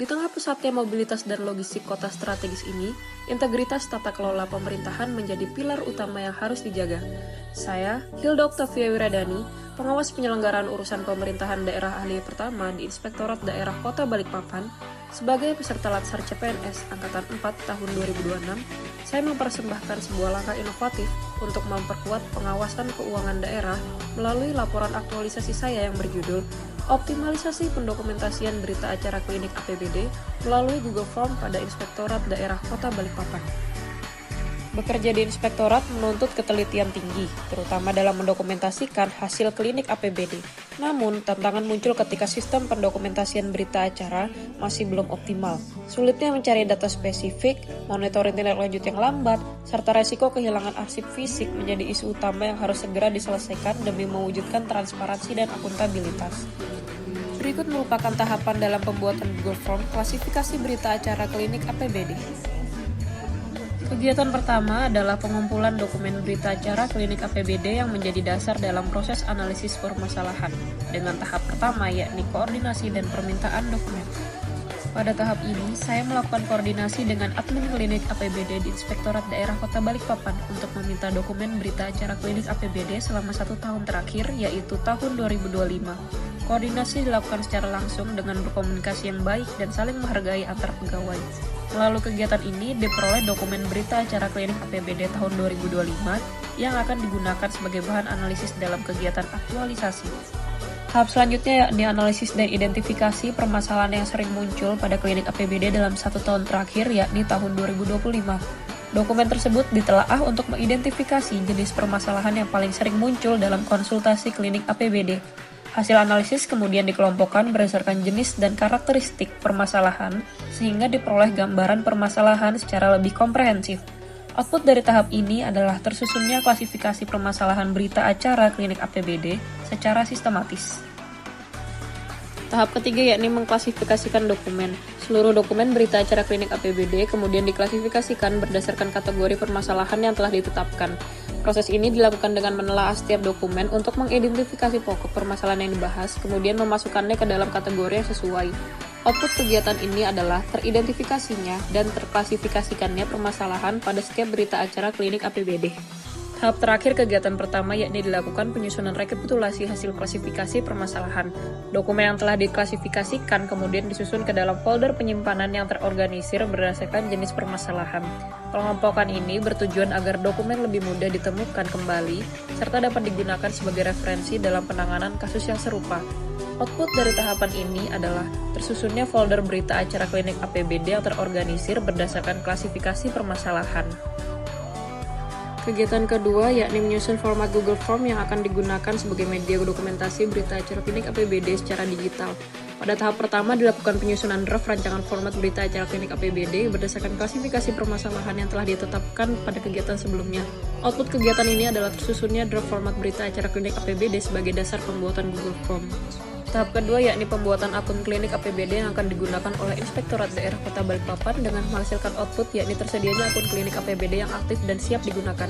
Di tengah pesatnya mobilitas dan logistik kota strategis ini, integritas tata kelola pemerintahan menjadi pilar utama yang harus dijaga. Saya, Hilda Octavia Wiradani, pengawas penyelenggaraan urusan pemerintahan daerah ahli pertama di Inspektorat Daerah Kota Balikpapan, sebagai peserta Latsar CPNS Angkatan 4 tahun 2026, saya mempersembahkan sebuah langkah inovatif untuk memperkuat pengawasan keuangan daerah melalui laporan aktualisasi saya yang berjudul Optimalisasi Pendokumentasian Berita Acara Klinik APBD melalui Google Form pada Inspektorat Daerah Kota Balikpapan. Bekerja di Inspektorat menuntut ketelitian tinggi, terutama dalam mendokumentasikan hasil klinik APBD. Namun, tantangan muncul ketika sistem pendokumentasian berita acara masih belum optimal. Sulitnya mencari data spesifik, monitoring tindak lanjut yang lambat, serta resiko kehilangan arsip fisik menjadi isu utama yang harus segera diselesaikan demi mewujudkan transparansi dan akuntabilitas. Berikut merupakan tahapan dalam pembuatan Google Form klasifikasi berita acara klinik APBD. Kegiatan pertama adalah pengumpulan dokumen berita acara klinik APBD yang menjadi dasar dalam proses analisis permasalahan, dengan tahap pertama yakni koordinasi dan permintaan dokumen. Pada tahap ini, saya melakukan koordinasi dengan admin klinik APBD di Inspektorat Daerah Kota Balikpapan untuk meminta dokumen berita acara klinik APBD selama 1 tahun terakhir, yaitu tahun 2025. Koordinasi dilakukan secara langsung dengan berkomunikasi yang baik dan saling menghargai antar pegawai. Melalui kegiatan ini diperoleh dokumen berita acara klinik APBD tahun 2025 yang akan digunakan sebagai bahan analisis dalam kegiatan aktualisasi. Tahap selanjutnya yakni analisis dan identifikasi permasalahan yang sering muncul pada klinik APBD dalam 1 tahun terakhir yakni tahun 2025. Dokumen tersebut ditelaah untuk mengidentifikasi jenis permasalahan yang paling sering muncul dalam konsultasi klinik APBD. Hasil analisis kemudian dikelompokkan berdasarkan jenis dan karakteristik permasalahan sehingga diperoleh gambaran permasalahan secara lebih komprehensif. Output dari tahap ini adalah tersusunnya klasifikasi permasalahan berita acara klinik APBD secara sistematis. Tahap ketiga yakni mengklasifikasikan dokumen. Seluruh dokumen berita acara klinik APBD kemudian diklasifikasikan berdasarkan kategori permasalahan yang telah ditetapkan. Proses ini dilakukan dengan menelaah setiap dokumen untuk mengidentifikasi pokok permasalahan yang dibahas, kemudian memasukkannya ke dalam kategori yang sesuai. Output kegiatan ini adalah teridentifikasinya dan terklasifikasikannya permasalahan pada setiap berita acara klinik APBD. Tahap terakhir kegiatan pertama yakni dilakukan penyusunan rekapitulasi hasil klasifikasi permasalahan. Dokumen yang telah diklasifikasikan kemudian disusun ke dalam folder penyimpanan yang terorganisir berdasarkan jenis permasalahan. Pengelompokan ini bertujuan agar dokumen lebih mudah ditemukan kembali serta dapat digunakan sebagai referensi dalam penanganan kasus yang serupa. Output dari tahapan ini adalah tersusunnya folder berita acara klinik APBD yang terorganisir berdasarkan klasifikasi permasalahan. Kegiatan kedua yakni menyusun format Google Form yang akan digunakan sebagai media dokumentasi berita acara klinik APBD secara digital. Pada tahap pertama dilakukan penyusunan draft rancangan format berita acara klinik APBD berdasarkan klasifikasi permasalahan yang telah ditetapkan pada kegiatan sebelumnya. Output kegiatan ini adalah tersusunnya draft format berita acara klinik APBD sebagai dasar pembuatan Google Form. Tahap kedua yakni pembuatan akun klinik APBD yang akan digunakan oleh Inspektorat Daerah Kota Balikpapan dengan menghasilkan output yakni tersedianya akun klinik APBD yang aktif dan siap digunakan.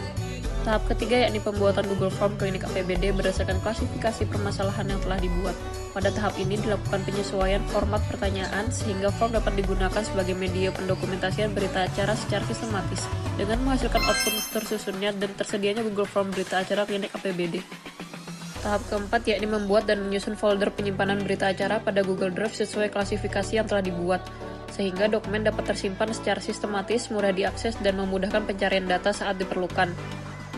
Tahap ketiga yakni pembuatan Google Form klinik APBD berdasarkan klasifikasi permasalahan yang telah dibuat. Pada tahap ini dilakukan penyesuaian format pertanyaan sehingga form dapat digunakan sebagai media pendokumentasian berita acara secara sistematis dengan menghasilkan output tersusunnya dan tersedianya Google Form berita acara klinik APBD. Tahap keempat yakni membuat dan menyusun folder penyimpanan berita acara pada Google Drive sesuai klasifikasi yang telah dibuat, sehingga dokumen dapat tersimpan secara sistematis, mudah diakses, dan memudahkan pencarian data saat diperlukan.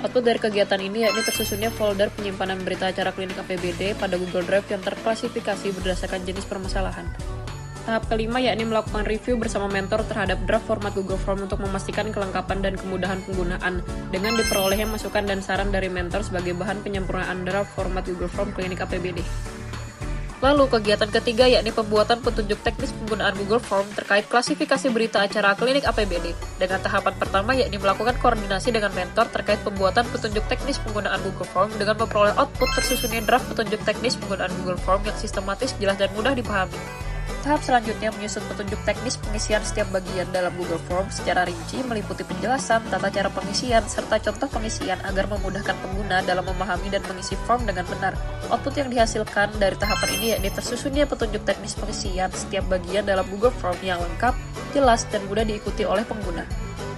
Output dari kegiatan ini yakni tersusunnya folder penyimpanan berita acara klinik APBD pada Google Drive yang terklasifikasi berdasarkan jenis permasalahan. Tahap kelima yakni melakukan review bersama mentor terhadap draft format Google Form untuk memastikan kelengkapan dan kemudahan penggunaan dengan diperolehnya masukan dan saran dari mentor sebagai bahan penyempurnaan draft format Google Form klinik APBD. Lalu kegiatan ketiga yakni pembuatan petunjuk teknis penggunaan Google Form terkait klasifikasi berita acara klinik APBD. Dengan tahapan pertama yakni melakukan koordinasi dengan mentor terkait pembuatan petunjuk teknis penggunaan Google Form dengan memperoleh output tersusunnya draft petunjuk teknis penggunaan Google Form yang sistematis, jelas, dan mudah dipahami. Tahap selanjutnya menyusun petunjuk teknis pengisian setiap bagian dalam Google Form secara rinci meliputi penjelasan, tata cara pengisian, serta contoh pengisian agar memudahkan pengguna dalam memahami dan mengisi form dengan benar. Output yang dihasilkan dari tahapan ini yakni tersusunnya petunjuk teknis pengisian setiap bagian dalam Google Form yang lengkap, jelas, dan mudah diikuti oleh pengguna.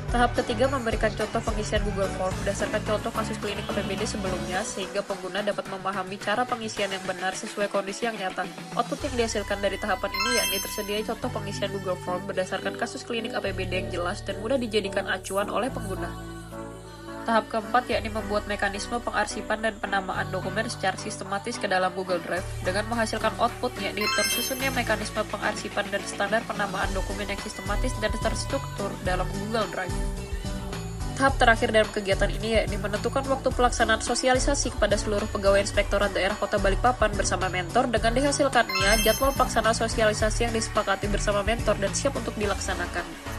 Tahap ketiga memberikan contoh pengisian Google Form berdasarkan contoh kasus klinik APBD sebelumnya sehingga pengguna dapat memahami cara pengisian yang benar sesuai kondisi yang nyata. Output yang dihasilkan dari tahapan ini yakni tersedia contoh pengisian Google Form berdasarkan kasus klinik APBD yang jelas dan mudah dijadikan acuan oleh pengguna. Tahap keempat yakni membuat mekanisme pengarsipan dan penamaan dokumen secara sistematis ke dalam Google Drive dengan menghasilkan output yakni tersusunnya mekanisme pengarsipan dan standar penamaan dokumen yang sistematis dan terstruktur dalam Google Drive. Tahap terakhir dalam kegiatan ini yakni menentukan waktu pelaksanaan sosialisasi kepada seluruh pegawai Inspektorat Daerah Kota Balikpapan bersama mentor dengan dihasilkannya jadwal pelaksana sosialisasi yang disepakati bersama mentor dan siap untuk dilaksanakan.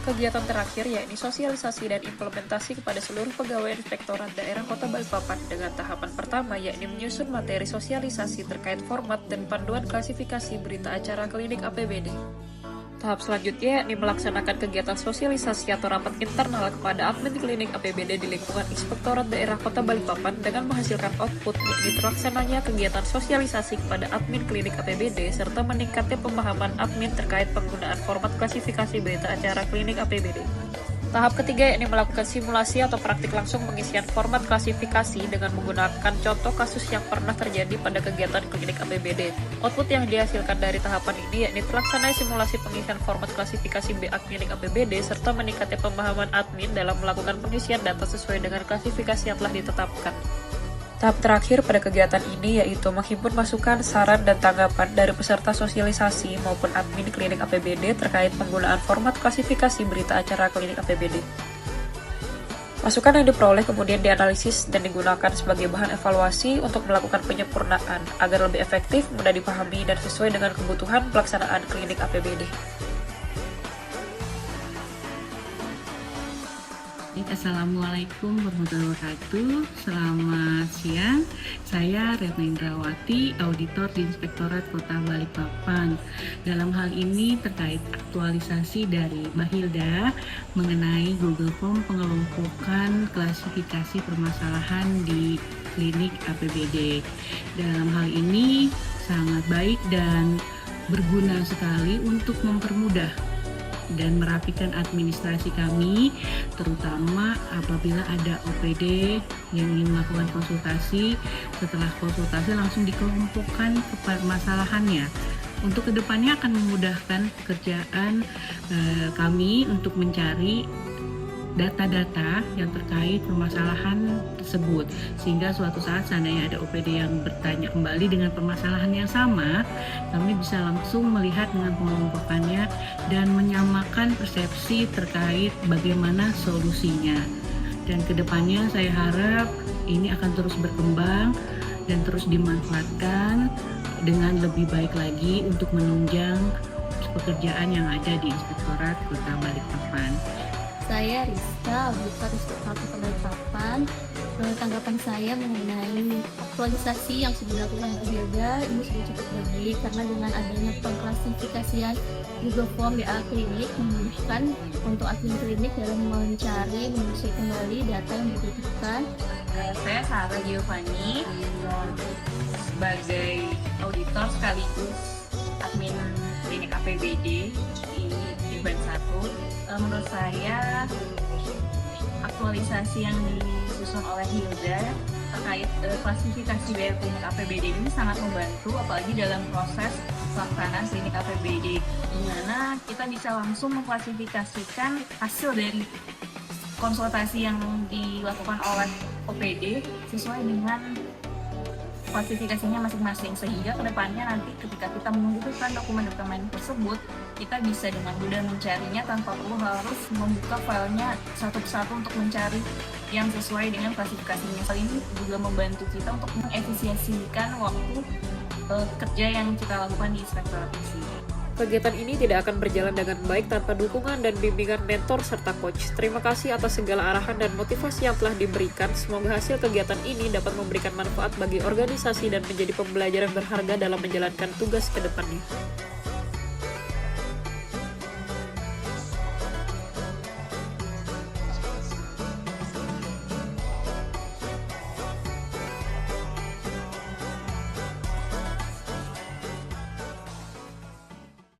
Kegiatan terakhir yakni sosialisasi dan implementasi kepada seluruh pegawai Inspektorat Daerah Kota Balikpapan dengan tahapan pertama yakni menyusun materi sosialisasi terkait format dan panduan klasifikasi berita acara klinik APBD. Tahap selanjutnya yakni melaksanakan kegiatan sosialisasi atau rapat internal kepada admin klinik APBD di lingkungan Inspektorat Daerah Kota Balikpapan dengan menghasilkan output yakni terlaksananya kegiatan sosialisasi kepada admin klinik APBD serta meningkatnya pemahaman admin terkait penggunaan format klasifikasi berita acara klinik APBD. Tahap ketiga yakni melakukan simulasi atau praktik langsung pengisian format klasifikasi dengan menggunakan contoh kasus yang pernah terjadi pada kegiatan klinik APBD. Output yang dihasilkan dari tahapan ini yakni terlaksananya simulasi pengisian format klasifikasi BA klinik APBD serta meningkatnya pemahaman admin dalam melakukan pengisian data sesuai dengan klasifikasi yang telah ditetapkan. Tahap terakhir pada kegiatan ini yaitu menghimpun masukan, saran, dan tanggapan dari peserta sosialisasi maupun admin klinik APBD terkait penggunaan format klasifikasi berita acara klinik APBD. Masukan yang diperoleh kemudian dianalisis dan digunakan sebagai bahan evaluasi untuk melakukan penyempurnaan agar lebih efektif, mudah dipahami, dan sesuai dengan kebutuhan pelaksanaan klinik APBD. Assalamualaikum warahmatullahi wabarakatuh. Selamat siang. Saya Retna Indrawati, auditor di Inspektorat Kota Balikpapan. Dalam hal ini terkait aktualisasi dari Mbak Hilda mengenai Google Form pengelompokan klasifikasi permasalahan di klinik APBD. Dalam hal ini sangat baik dan berguna sekali untuk mempermudah dan merapikan administrasi kami, terutama apabila ada OPD yang ingin melakukan konsultasi. Setelah konsultasi langsung dikelompokkan ke permasalahannya. Untuk kedepannya akan memudahkan pekerjaan kami untuk mencari data-data yang terkait permasalahan tersebut, sehingga suatu saat seandainya ada OPD yang bertanya kembali dengan permasalahan yang sama, kami bisa langsung melihat dengan pengelompokannya dan menyamakan persepsi terkait bagaimana solusinya. Dan kedepannya saya harap ini akan terus berkembang dan terus dimanfaatkan dengan lebih baik lagi untuk menunjang pekerjaan yang ada di Inspektorat Kota Balikpapan. Saya Rizka, auditor Inspektorat Kota Balikpapan. Tanggapan saya mengenai aktualisasi yang sudah dilakukan oleh Hilda ini sudah cukup baik karena dengan adanya pengklasifikasian Google Form BA klinik memudahkan untuk admin klinik dalam mencari mengisi kembali data yang dibutuhkan. Saya Sarah Giovanni sebagai auditor sekaligus admin klinik APBD di Ban 1. Menurut saya aktualisasi yang disusun oleh Hilda terkait klasifikasi biaya klinik APBD ini sangat membantu, apalagi dalam proses pelaksanaan klinik APBD, di mana kita bisa langsung mengklasifikasikan hasil dari konsultasi yang dilakukan oleh OPD sesuai dengan klasifikasinya masing-masing, sehingga kedepannya nanti ketika kita membutuhkan dokumen-dokumen tersebut kita bisa dengan mudah mencarinya tanpa perlu harus membuka filenya satu persatu untuk mencari yang sesuai dengan klasifikasinya. Hal ini juga membantu kita untuk mengefisiensikan waktu kerja yang kita lakukan di Inspektorat ini. Kegiatan ini tidak akan berjalan dengan baik tanpa dukungan dan bimbingan mentor serta coach. Terima kasih atas segala arahan dan motivasi yang telah diberikan. Semoga hasil kegiatan ini dapat memberikan manfaat bagi organisasi dan menjadi pembelajaran berharga dalam menjalankan tugas ke depannya.